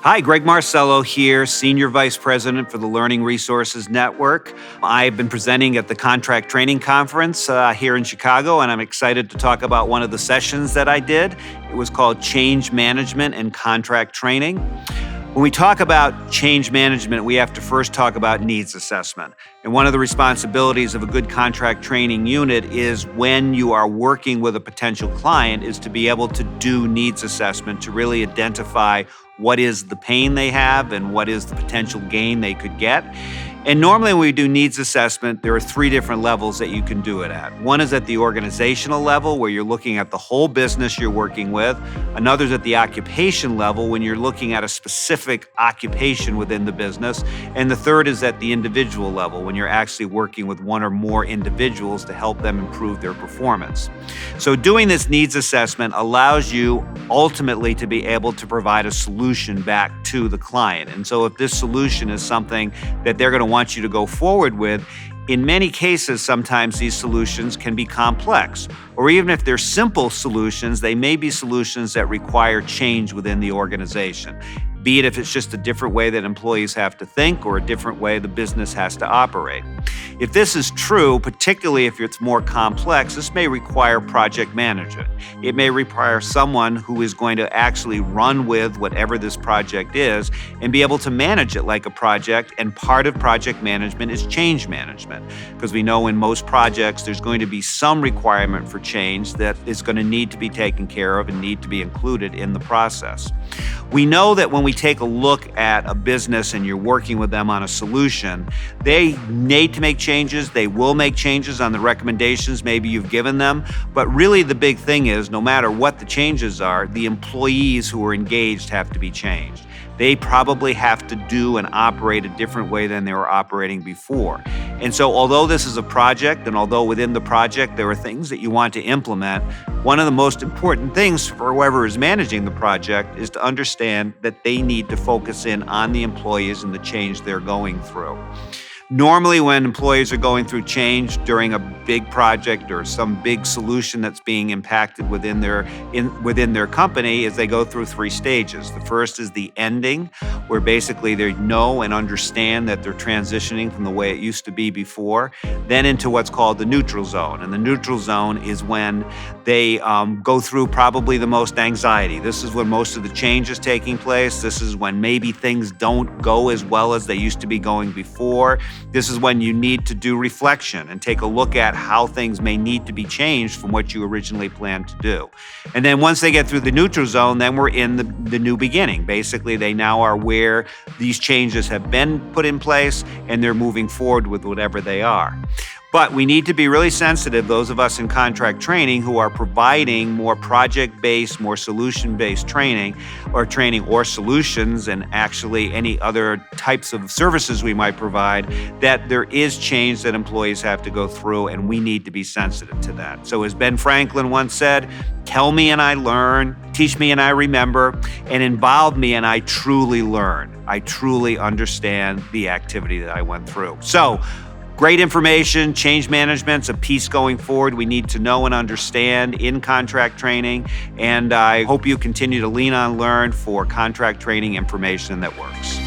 Hi, Greg Marsello here, Senior Vice President for the Learning Resources Network. I've been presenting at the Contract Training Conference here in Chicago, and I'm excited to talk about one of the sessions that I did. It was called Change Management and Contract Training. When we talk about change management, we have to first talk about needs assessment. And one of the responsibilities of a good contract training unit is when you are working with a potential client is to be able to do needs assessment to really identify what is the pain they have and what is the potential gain they could get. And normally when we do needs assessment, there are three different levels that you can do it at. One is at the organizational level where you're looking at the whole business you're working with. Another is at the occupation level when you're looking at a specific occupation within the business. And the third is at the individual level when you're actually working with one or more individuals to help them improve their performance. So doing this needs assessment allows you ultimately to be able to provide a solution back to the client. And so if this solution is something that they're going to want you to go forward with, in many cases, sometimes these solutions can be complex. Or even if they're simple solutions, they may be solutions that require change within the organization. Be it if it's just a different way that employees have to think or a different way the business has to operate. If this is true, particularly if it's more complex, this may require project management. It may require someone who is going to actually run with whatever this project is and be able to manage it like a project. And part of project management is change management, because we know in most projects there's going to be some requirement for change that is going to need to be taken care of and need to be included in the process. We know that when we take a look at a business and you're working with them on a solution, they need to make changes. They will make changes on the recommendations maybe you've given them. But really the big thing is no matter what the changes are, the employees who are engaged have to be changed. They probably have to do and operate a different way than they were operating before. And so although this is a project and although within the project there are things that you want to implement, one of the most important things for whoever is managing the project is to understand that they need to focus in on the employees and the change they're going through. Normally, when employees are going through change during a big project or some big solution that's being impacted within their company, is they go through three stages. The first is the ending, where basically they know and understand that they're transitioning from the way it used to be before, then into what's called the neutral zone. And the neutral zone is when they go through probably the most anxiety. This is when most of the change is taking place. This is when maybe things don't go as well as they used to be going before. This is when you need to do reflection and take a look at how things may need to be changed from what you originally planned to do. And then once they get through the neutral zone, then we're in the new beginning. Basically, they now are where these changes have been put in place and they're moving forward with whatever they are. But we need to be really sensitive, those of us in contract training who are providing more project-based, more solution-based training or solutions and actually any other types of services we might provide, that there is change that employees have to go through and we need to be sensitive to that. So as Ben Franklin once said, tell me and I learn, teach me and I remember, and involve me and I truly learn. I truly understand the activity that I went through. So, great information. Change management's a piece going forward we need to know and understand in contract training. And I hope you continue to lean on Learn for contract training information that works.